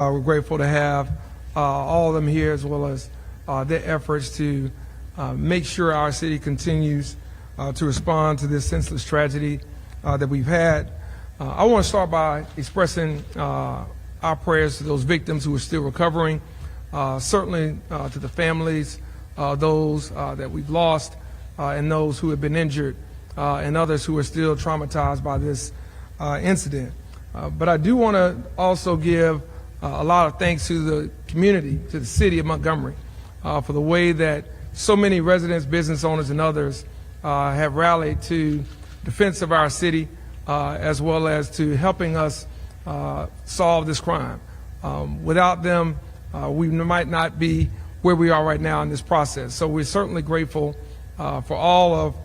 We're grateful to have all of them here, as well as their efforts to make sure our city continues to respond to this senseless tragedy that we've had. I want to start by expressing our prayers to those victims who are still recovering, certainly to the families, those that we've lost, and those who have been injured, and others who are still traumatized by this incident. But I do want to also give a lot of thanks to the community, to the city of Montgomery, for the way that so many residents, business owners, and others have rallied to defense of our city, as well as to helping us solve this crime. Without them, we might not be where we are right now in this process. So we're certainly grateful for all of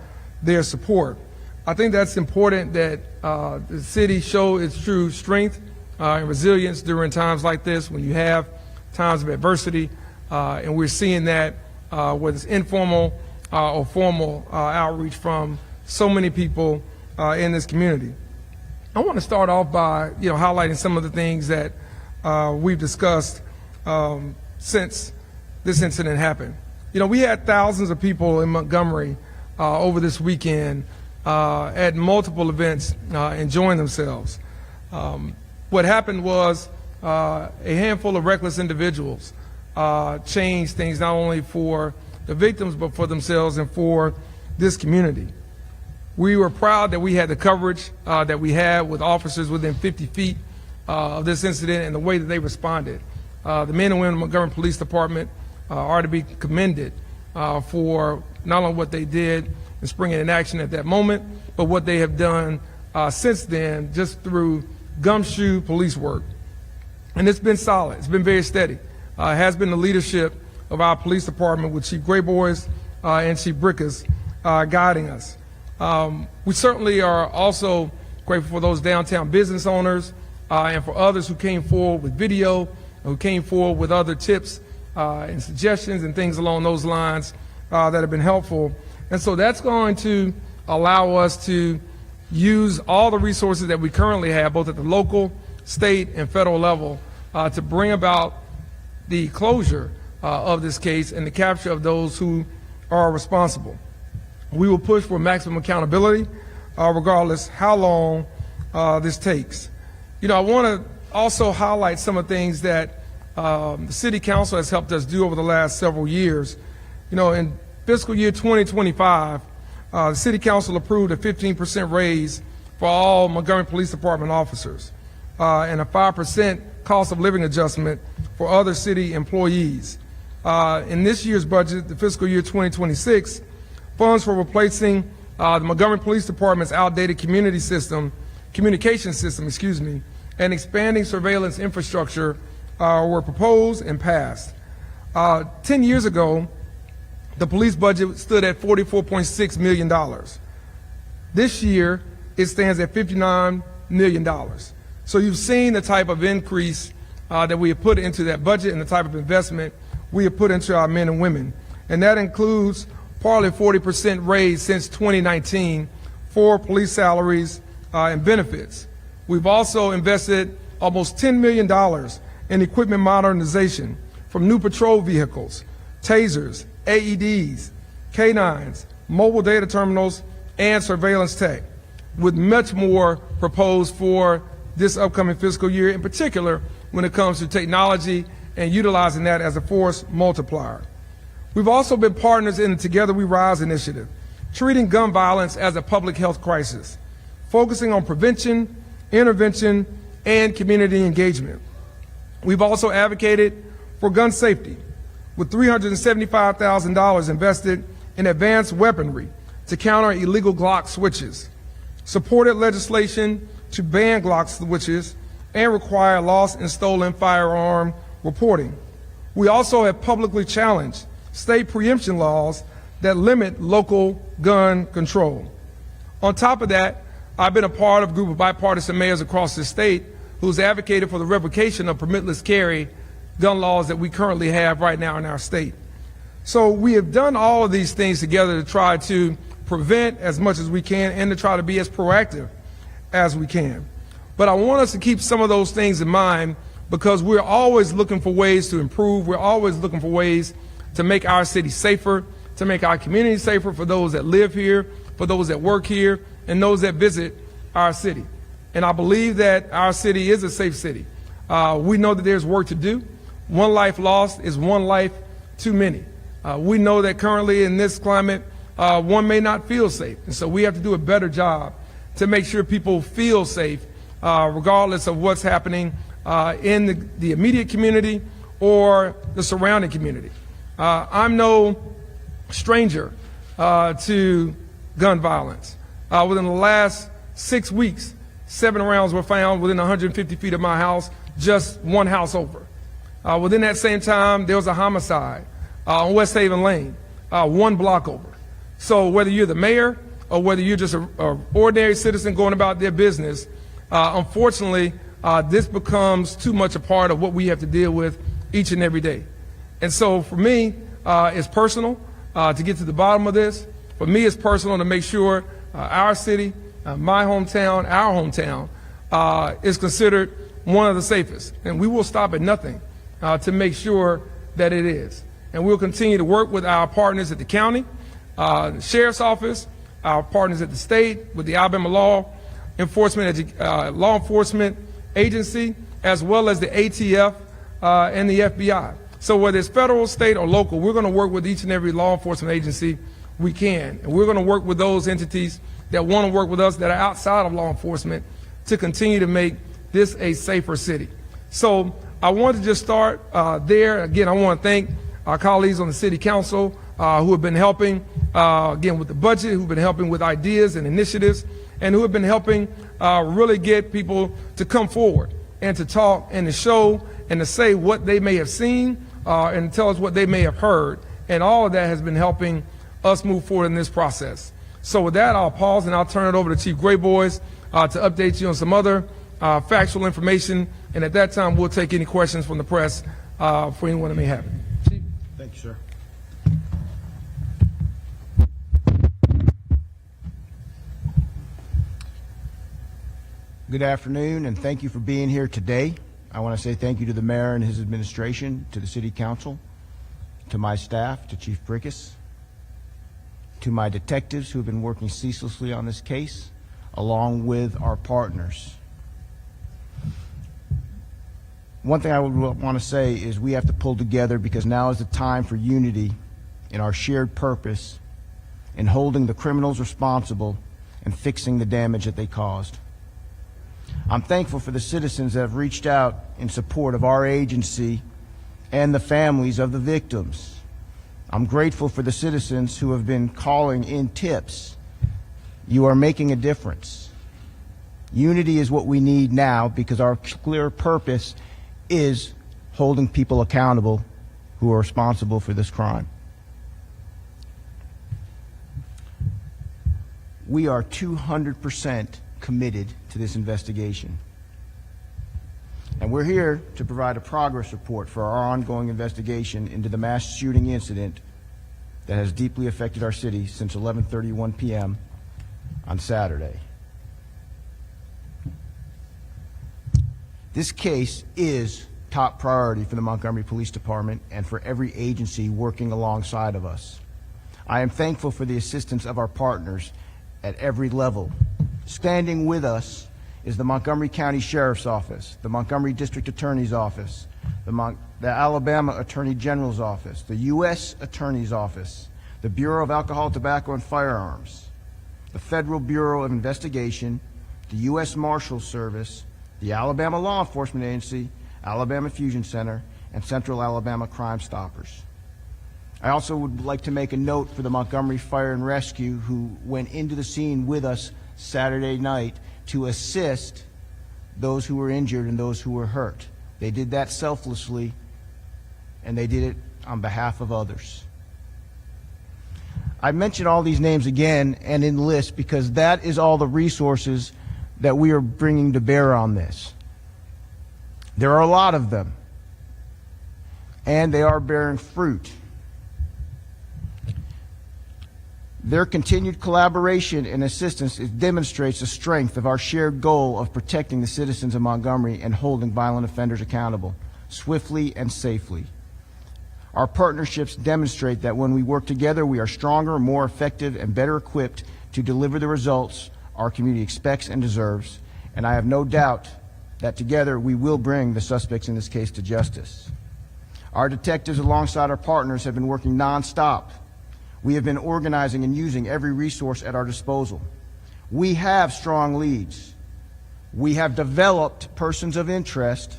their support. I think that's important that the city show its true strength and resilience during times like this, when you have times of adversity, and we're seeing that whether it's informal or formal outreach from so many people in this community. I want to start off by highlighting some of the things that we've discussed since this incident happened. We had thousands of people in Montgomery over this weekend at multiple events enjoying themselves. What happened was a handful of reckless individuals changed things not only for the victims but for themselves and for this community. We were proud that we had the coverage that we had with officers within 50 feet of this incident and the way that they responded. The men and women of the Montgomery Police Department are to be commended for not only what they did and springing in action at that moment, but what they have done since then, just through gumshoe police work. And it's been solid. It's been very steady. It has been the leadership of our police department with Chief Grayboys and Chief Brickus guiding us. We certainly are also grateful for those downtown business owners and for others who came forward with video, who came forward with other tips and suggestions and things along those lines that have been helpful. And so that's going to allow us to use all the resources that we currently have, both at the local, state, and federal level, to bring about the closure of this case and the capture of those who are responsible. We will push for maximum accountability, regardless how long this takes. I want to also highlight some of the things that the City Council has helped us do over the last several years. In fiscal year 2025, the City Council approved a 15% raise for all Montgomery Police Department officers and a 5% cost of living adjustment for other city employees. In this year's budget, the fiscal year 2026, funds for replacing the Montgomery Police Department's outdated communication system, and expanding surveillance infrastructure were proposed and passed. 10 years ago, the police budget stood at $44.6 million. This year, it stands at $59 million. So you've seen the type of increase that we have put into that budget and the type of investment we have put into our men and women. And that includes partly 40% raise since 2019 for police salaries and benefits. We've also invested almost $10 million in equipment modernization, from new patrol vehicles, tasers, AEDs, K9s, mobile data terminals, and surveillance tech, with much more proposed for this upcoming fiscal year, in particular when it comes to technology and utilizing that as a force multiplier. We've also been partners in the Together We Rise initiative, treating gun violence as a public health crisis, focusing on prevention, intervention, and community engagement. We've also advocated for gun safety, with $375,000 invested in advanced weaponry to counter illegal Glock switches, supported legislation to ban Glock switches and require lost and stolen firearm reporting. We also have publicly challenged state preemption laws that limit local gun control. On top of that, I've been a part of a group of bipartisan mayors across the state who's advocated for the revocation of permitless carry gun laws that we currently have right now in our state. So we have done all of these things together to try to prevent as much as we can and to try to be as proactive as we can. But I want us to keep some of those things in mind because we're always looking for ways to improve. We're always looking for ways to make our city safer, to make our community safer for those that live here, for those that work here, and those that visit our city. And I believe that our city is a safe city. We know that there's work to do. One life lost is one life too many. We know that currently in this climate, one may not feel safe. And so we have to do a better job to make sure people feel safe, regardless of what's happening in the immediate community or the surrounding community. I'm no stranger to gun violence. Within the last 6 weeks, 7 rounds were found within 150 feet of my house, just one house over. Within that same time, there was a homicide on West Haven Lane, 1 block over. So whether you're the mayor or whether you're just an ordinary citizen going about their business, unfortunately, this becomes too much a part of what we have to deal with each and every day. And so for me, it's personal to get to the bottom of this. For me, it's personal to make sure our city, my hometown, our hometown, is considered one of the safest. And we will stop at nothing to make sure that it is. And we'll continue to work with our partners at the county, the sheriff's office, our partners at the state, with the Alabama Law Enforcement Agency, as well as the ATF and the FBI. So whether it's federal, state, or local, we're going to work with each and every law enforcement agency we can. And we're going to work with those entities that want to work with us that are outside of law enforcement to continue to make this a safer city. So I want to just start there. Again, I want to thank our colleagues on the city council who have been helping, again, with the budget, who've been helping with ideas and initiatives, and who have been helping really get people to come forward and to talk and to show and to say what they may have seen and tell us what they may have heard. And all of that has been helping us move forward in this process. So with that, I'll pause and I'll turn it over to Chief Grayboys to update you on some other factual information. And at that time, we'll take any questions from the press for anyone that may have it. Chief? Thank you, sir. Good afternoon, and thank you for being here today. I want to say thank you to the mayor and his administration, to the city council, to my staff, to Chief Brickus, to my detectives who have been working ceaselessly on this case, along with our partners. One thing I would want to say is we have to pull together, because now is the time for unity in our shared purpose in holding the criminals responsible and fixing the damage that they caused. I'm thankful for the citizens that have reached out in support of our agency and the families of the victims. I'm grateful for the citizens who have been calling in tips. You are making a difference. Unity is what we need now, because our clear purpose is holding people accountable who are responsible for this crime. We are 200% committed to this investigation. And we're here to provide a progress report for our ongoing investigation into the mass shooting incident that has deeply affected our city since 11:31 p.m. on Saturday. This case is top priority for the Montgomery Police Department and for every agency working alongside of us. I am thankful for the assistance of our partners at every level. Standing with us is the Montgomery County Sheriff's Office, the Montgomery District Attorney's Office, the Alabama Attorney General's Office, the U.S. Attorney's Office, the Bureau of Alcohol, Tobacco, and Firearms, the Federal Bureau of Investigation, the U.S. Marshals Service, the Alabama Law Enforcement Agency, Alabama Fusion Center, and Central Alabama Crime Stoppers. I also would like to make a note for the Montgomery Fire and Rescue, who went into the scene with us Saturday night to assist those who were injured and those who were hurt. They did that selflessly, and they did it on behalf of others. I mention all these names again and in list because that is all the resources that we are bringing to bear on this. There are a lot of them, and they are bearing fruit. Their continued collaboration and assistance demonstrates the strength of our shared goal of protecting the citizens of Montgomery and holding violent offenders accountable swiftly and safely. Our partnerships demonstrate that when we work together, we are stronger, more effective, and better equipped to deliver the results our community expects and deserves, and I have no doubt that together we will bring the suspects in this case to justice. Our detectives, alongside our partners, have been working nonstop. We have been organizing and using every resource at our disposal. We have strong leads. We have developed persons of interest,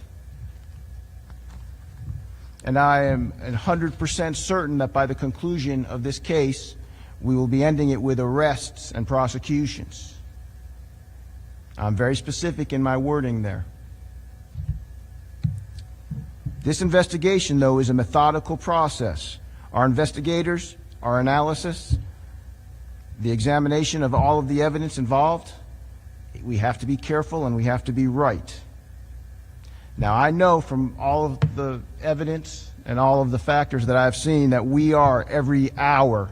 and I am 100% certain that by the conclusion of this case, we will be ending it with arrests and prosecutions. I'm very specific in my wording there. This investigation, though, is a methodical process. Our investigators, our analysis, the examination of all of the evidence involved, we have to be careful and we have to be right. Now, I know from all of the evidence and all of the factors that I've seen that we are every hour,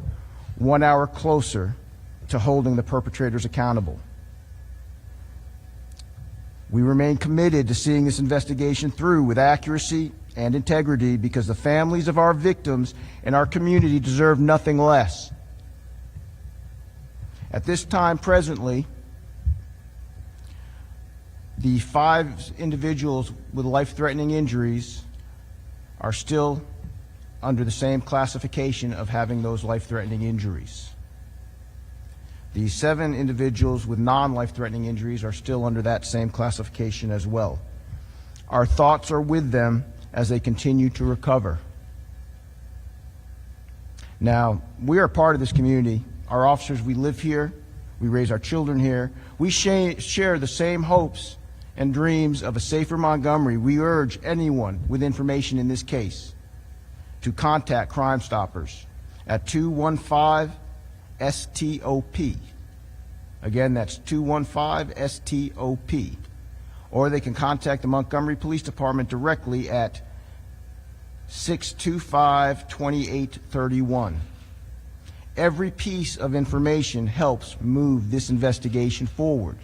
1 hour closer to holding the perpetrators accountable. We remain committed to seeing this investigation through with accuracy and integrity because the families of our victims and our community deserve nothing less. At this time, presently, the 5 individuals with life-threatening injuries are still under the same classification of having those life-threatening injuries. The 7 individuals with non-life-threatening injuries are still under that same classification as well. Our thoughts are with them as they continue to recover. Now, we are part of this community. Our officers, we live here. We raise our children here. We share the same hopes and dreams of a safer Montgomery. We urge anyone with information in this case to contact Crime Stoppers at 215-STOP. Again, that's 215-STOP. Or they can contact the Montgomery Police Department directly at 625-2831. Every piece of information helps move this investigation forward.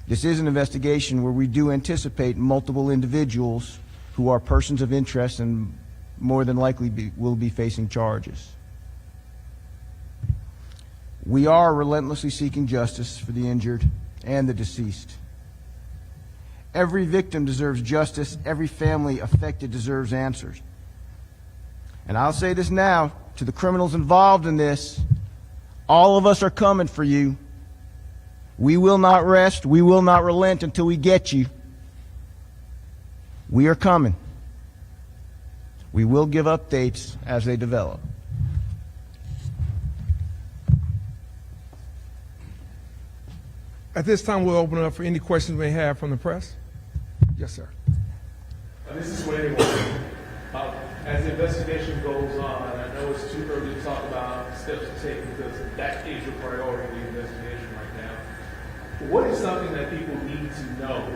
This is an investigation where we do anticipate multiple individuals who are persons of interest and more than likely will be facing charges. We are relentlessly seeking justice for the injured and the deceased. Every victim deserves justice. Every family affected deserves answers. And I'll say this now to the criminals involved in this: all of us are coming for you. We will not rest. We will not relent until we get you. We are coming. We will give updates as they develop. At this time, we'll open it up for any questions we may have from the press. Yes, sir. This is for anyone. As the investigation goes on, and I know it's too early to talk about steps to take because that is your priority in the investigation right now. What is something that people need to know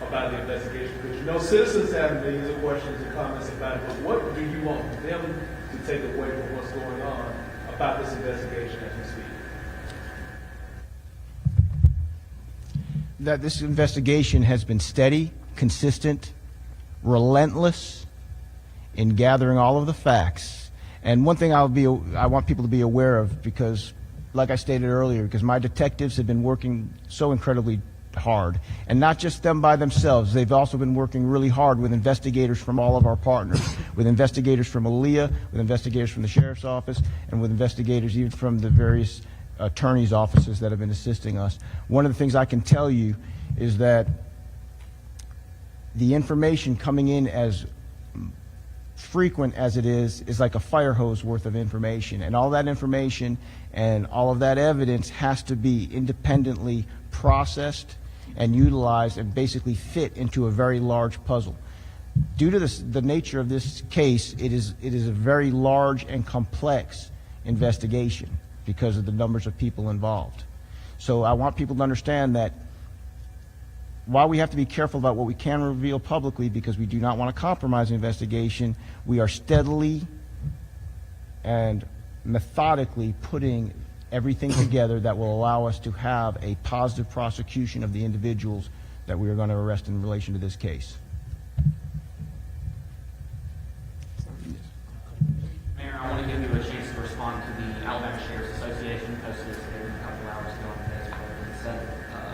about the investigation? Because you know citizens have millions of questions and comments about it, but what do you want them to take away from what's going on about this investigation as we speak? That this investigation has been steady, consistent, relentless in gathering all of the facts. And one thing I want people to be aware of, because like I stated earlier, because my detectives have been working so incredibly hard, and not just them by themselves. They've also been working really hard with investigators from all of our partners, with investigators from ALEA, with investigators from the Sheriff's Office, and with investigators even from the various attorneys' offices that have been assisting us. One of the things I can tell you is that the information coming in as frequent as it is like a fire hose worth of information, and all that information and all of that evidence has to be independently processed and utilized and basically fit into a very large puzzle. Due to the nature of this case, it is a very large and complex investigation because of the numbers of people involved. So I want people to understand that while we have to be careful about what we can reveal publicly because we do not want to compromise the investigation, we are steadily and methodically putting everything together that will allow us to have a positive prosecution of the individuals that we are going to arrest in relation to this case. Mayor, I want to give you a chance to respond to the Alabama Sheriff's Association posted a statement a couple hours ago on Facebook and said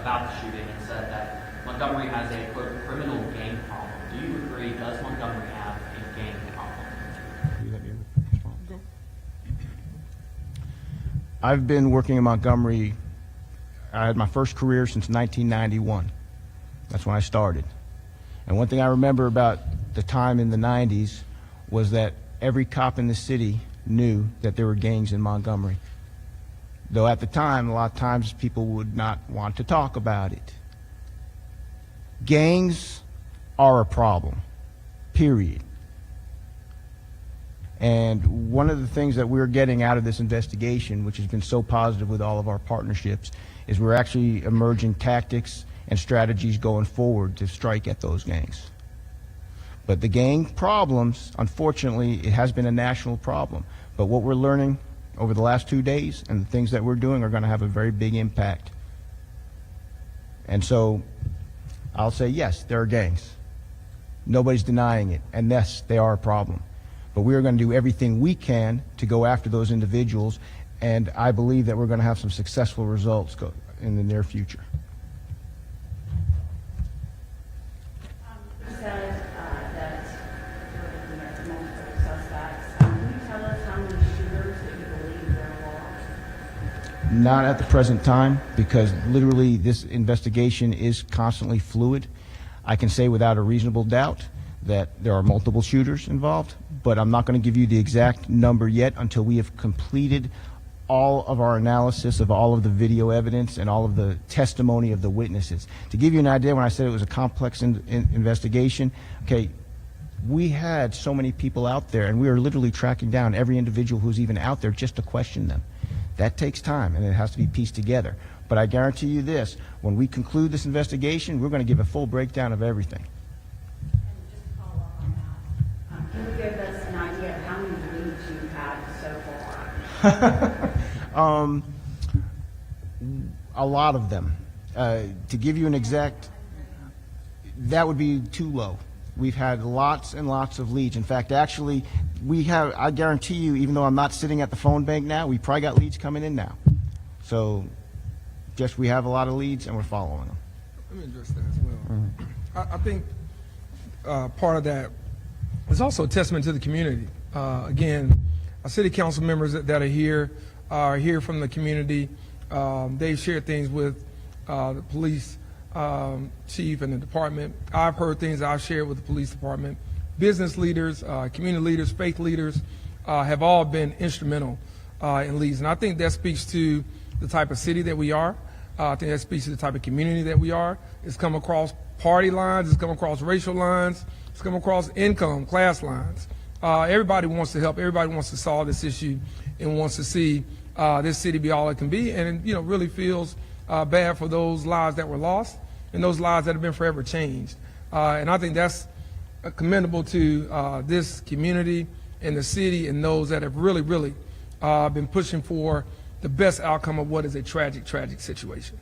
about the shooting and said that Montgomery has a quote criminal gang problem. Do you agree? Does Montgomery have a gang problem? Will you let me respond? I've been working in Montgomery. I had my first career since 1991. That's when I started. And one thing I remember about the time in the 90s was that every cop in the city knew that there were gangs in Montgomery. Though at the time, a lot of times people would not want to talk about it. Gangs are a problem, period. And one of the things that we're getting out of this investigation, which has been so positive with all of our partnerships, is we're actually emerging tactics and strategies going forward to strike at those gangs. But the gang problems, unfortunately, it has been a national problem. But what we're learning over the last 2 days and the things that we're doing are going to have a very big impact. And so I'll say, yes, there are gangs. Nobody's denying it. And yes, they are a problem. But we are going to do everything we can to go after those individuals. And I believe that we're going to have some successful results in the near future. You said that you're looking at multiple suspects. Can you tell us how many shooters that you believe there were? Not at the present time, because literally this investigation is constantly fluid. I can say without a reasonable doubt that there are multiple shooters involved, but I'm not going to give you the exact number yet until we have completed all of our analysis of all of the video evidence and all of the testimony of the witnesses. To give you an idea, when I said it was a complex investigation, okay, we had so many people out there, and we are literally tracking down every individual who's even out there just to question them. That takes time, and it has to be pieced together. But I guarantee you this, when we conclude this investigation, we're going to give a full breakdown of everything. And just to follow up on that, can you give us an idea of how many leads you've had so far? A lot of them. To give you an exact, that would be too low. We've had lots and lots of leads. In fact, actually, we have, I guarantee you, even though I'm not sitting at the phone bank now, we probably got leads coming in now. So just we have a lot of leads and we're following them. Let me address that as well. I think part of that is also a testament to the community. Again, our city council members that are here from the community. They've shared things with the police chief and the department. I've heard things I've shared with the police department. Business leaders, community leaders, faith leaders have all been instrumental in leads. And I think that speaks to the type of city that we are. I think that speaks to the type of community that we are. It's come across party lines. It's come across racial lines. It's come across income, class lines. Everybody wants to help. Everybody wants to solve this issue and wants to see this city be all it can be, and really feels bad for those lives that were lost and those lives that have been forever changed. And I think that's commendable to this community and the city and those that have really been pushing for the best outcome of what is a tragic situation.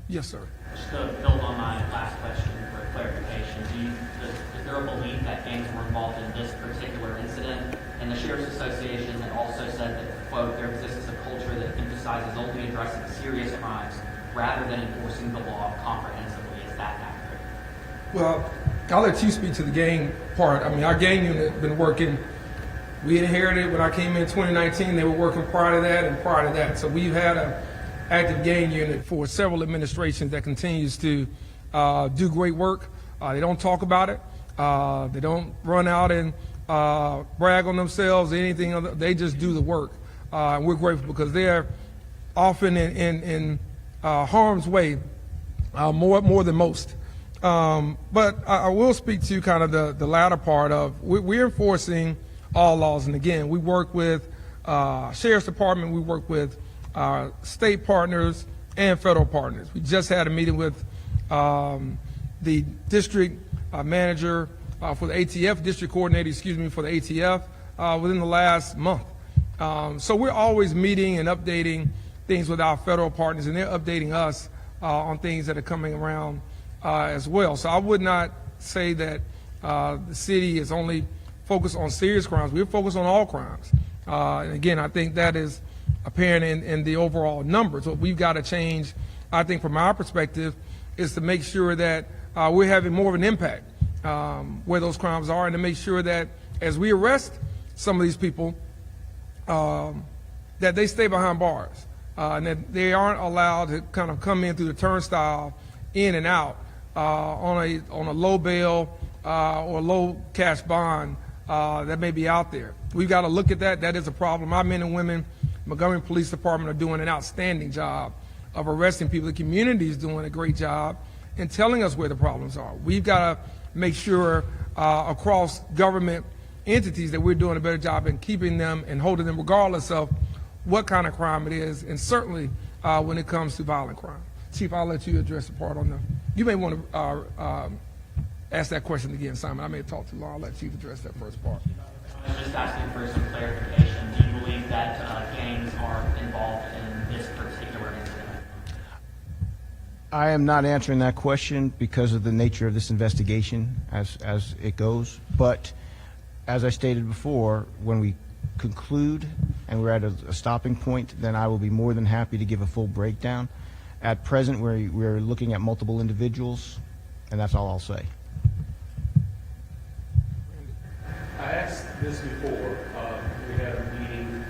Yes, sir. Just to build on my last question for clarification, is there a belief that gangs were involved in this particular incident? And the Sheriff's Association had also said that, quote, there exists a culture that emphasizes only addressing serious crimes rather than enforcing the law comprehensively. Is that accurate? Well, I'll let you speak to the gang part. I mean, our gang unit has been working. We inherited when I came in 2019. They were working prior to that and prior to that. So we've had an active gang unit for several administrations that continues to do great work. They don't talk about it. They don't run out and brag on themselves or anything other. They just do the work. And we're grateful because they're often in harm's way more than most. But I will speak to kind of the latter part of we're enforcing all laws. And again, we work with Sheriff's Department, we work with our state partners and federal partners. We just had a meeting with the district manager for the ATF, district coordinator, for the ATF, within the last month. So we're always meeting and updating things with our federal partners, and they're updating us on things that are coming around as well. So I would not say that the city is only focused on serious crimes. We're focused on all crimes. And again, I think that is apparent in the overall numbers. What we've got to change, I think, from our perspective, is to make sure that we're having more of an impact where those crimes are, and to make sure that as we arrest some of these people, that they stay behind bars, and that they aren't allowed to kind of come in through the turnstile, in and out on a low bail or low cash bond that may be out there. We've got to look at that. That is a problem. Our men and women, Montgomery Police Department, are doing an outstanding job of arresting people. The community is doing a great job in telling us where the problems are. We've got to make sure across government entities that we're doing a better job in keeping them and holding them regardless of what kind of crime it is, and certainly when it comes to violent crime. Chief, I'll let you address the part on the, you may want to ask that question again, Simon. I may have talked too long. I'll let Chief address that first part. I was just asking for some clarification. Do you believe that gangs are involved in this particular incident? I am not answering that question because of the nature of this investigation as it goes. But as I stated before, when we conclude and we're at a stopping point, then I will be more than happy to give a full breakdown. At present, we're looking at multiple individuals, and that's all I'll say. I asked this before. We had a meeting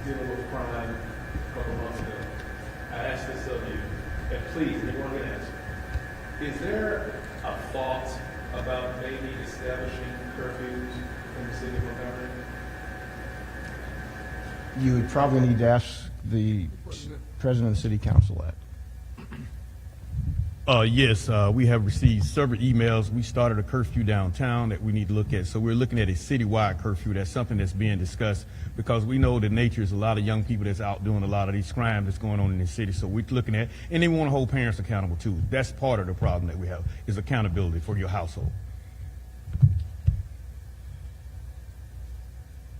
dealing with crime a couple months ago. I asked this of you, and please, anyone can answer. Is there a thought about maybe establishing curfews in the city of Montgomery? You would probably need to ask the president of the city council that. Yes, we have received several emails. We started a curfew downtown that we need to look at. So we're looking at a citywide curfew. That's something that's being discussed because we know the nature is a lot of young people that's out doing a lot of these crimes that's going on in the city. So we're looking at, and they want to hold parents accountable too. That's part of the problem that we have, is accountability for your household.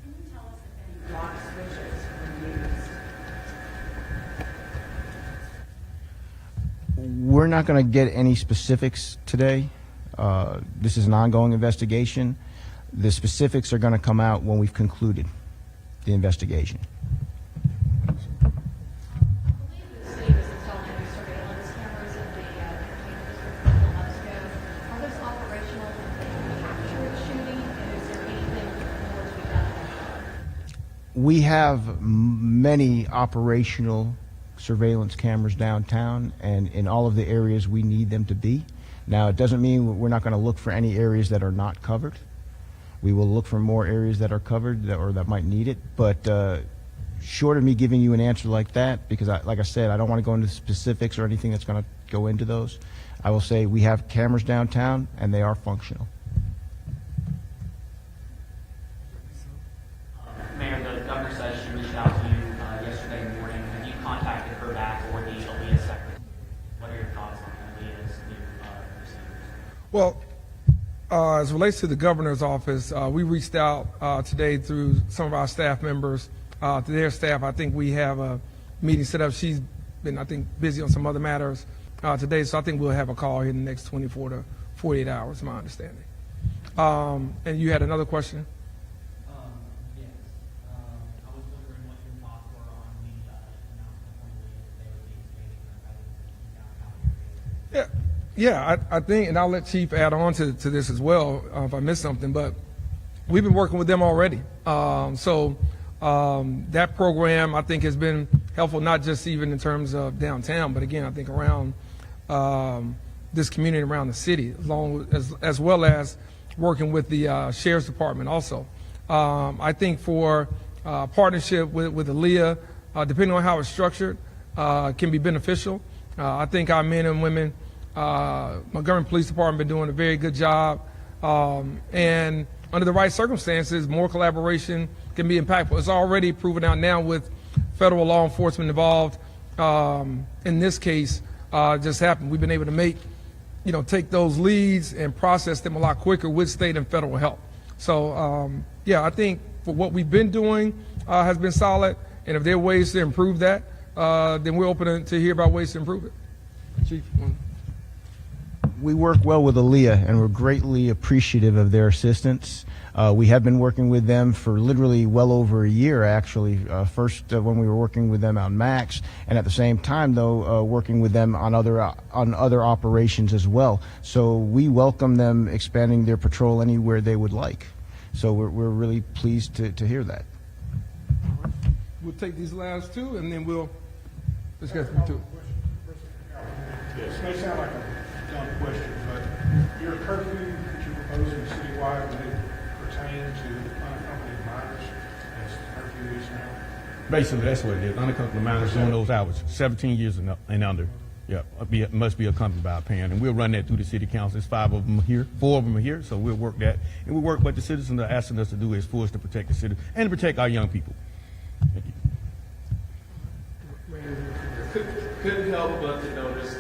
Can you tell us if any lock switches were used? We're not going to get any specifics today. This is an ongoing investigation. The specifics are going to come out when we've concluded the investigation. I believe the city was installing new surveillance cameras at the entertainment district a couple months ago. Are those operational to capture the shooting, and is there anything more to be done? We have many operational surveillance cameras downtown and in all of the areas we need them to be. Now, it doesn't mean we're not going to look for any areas that are not covered. We will look for more areas that are covered or that might need it. But short of me giving you an answer like that, because like I said, I don't want to go into specifics or anything that's going to go into those, I will say we have cameras downtown and they are functional. Mayor, the governor says she reached out to you yesterday morning. Have you contacted her back or the ALEA secretary? What are your thoughts on ALEA's new procedures? Well, as it relates to the governor's office, we reached out today through some of our staff members to their staff. I think we have a meeting set up. She's been, I think, busy on some other matters today, so I think we'll have a call here in the next 24 to 48 hours, my understanding. And you had another question? Yes. I was wondering what your thoughts were on the announcement from ALEA that they would be expanding their presence in downtown areas. Yeah, I think, and I'll let Chief add on to this as well if I missed something, but we've been working with them already. That program, I think, has been helpful, not just even in terms of downtown, but again, I think around this community, around the city, as well as working with the Sheriff's Department also. I think for partnership with ALEA, depending on how it's structured, can be beneficial. I think our men and women, Montgomery Police Department, been doing a very good job, and under the right circumstances, more collaboration can be impactful. It's already proven out now with federal law enforcement involved. In this case, just happened. We've been able to take those leads and process them a lot quicker with state and federal help. So, yeah, I think for what we've been doing has been solid, and if there are ways to improve that, then we're open to hear about ways to improve it. Chief? We work well with Aaliyah, and we're greatly appreciative of their assistance. We have been working with them for literally well over a year, actually. First, when we were working with them on Max, and at the same time, though, working with them on other operations as well. So we welcome them expanding their patrol anywhere they would like. So we're really pleased to hear that. We'll take these last two, and then let's get through two. Yes, may sound like a dumb question, but your curfew that you're proposing citywide, would it pertain to unaccompanied minors as curfew is now? Basically, that's what it is. Unaccompanied minors during those hours, 17 years and under. Yeah, must be accompanied by a parent, and we'll run that through the city council. There's 5 of them here, 4 of them are here, so we'll work that. And we work what the citizens are asking us to do is for us to protect the city and to protect our young people. Thank you. Couldn't help but to notice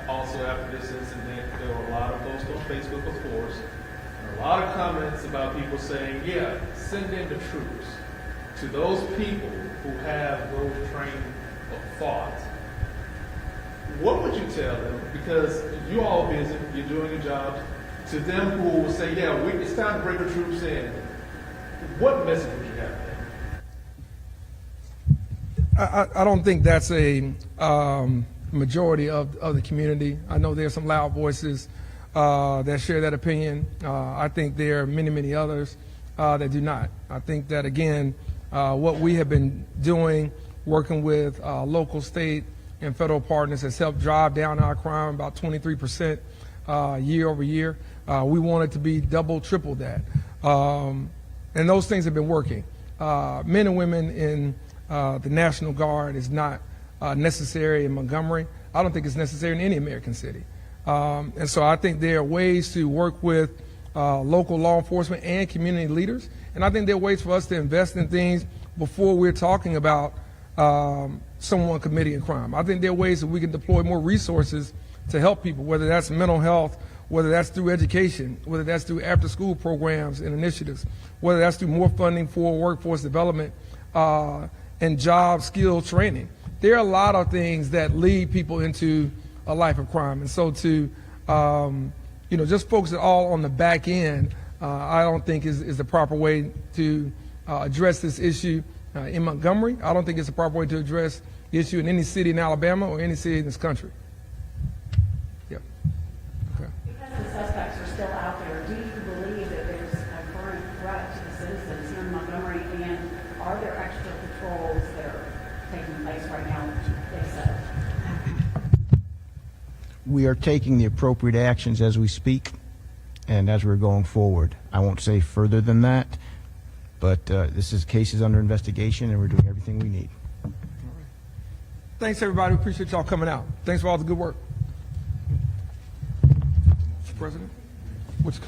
also after this incident, there were a lot of posts on Facebook, of course, and a lot of comments about people saying, yeah, send in the troops. To those people who have those train of thought, what would you tell them? Because you're all busy, you're doing your jobs. To them who will say, yeah, it's time to bring the troops in, what message would you have for them? I don't think that's a majority of the community. I know there are some loud voices that share that opinion. I think there are many, many others that do not. I think that, again, what we have been doing, working with local, state, and federal partners has helped drive down our crime about 23% year over year. We want it to be double, triple that. And those things have been working. Men and women in the National Guard is not necessary in Montgomery. I don't think it's necessary in any American city. And so I think there are ways to work with local law enforcement and community leaders. And I think there are ways for us to invest in things before we're talking about someone committing a crime. I think there are ways that we can deploy more resources to help people, whether that's mental health, whether that's through education, whether that's through after-school programs and initiatives, whether that's through more funding for workforce development and job skill training. There are a lot of things that lead people into a life of crime. And so to just focus it all on the back end, I don't think is the proper way to address this issue in Montgomery. I don't think it's the proper way to address the issue in any city in Alabama or any city in this country. Yep. Okay. Because the suspects are still out there, do you believe that there's a current threat to the citizens here in Montgomery, and are there extra patrols that are taking place right now, if so? We are taking the appropriate actions as we speak and as we're going forward. I won't say further than that, but this case is under investigation, and we're doing everything we need. Thanks, everybody. We appreciate y'all coming out. Thanks for all the good work. Mr. President, what's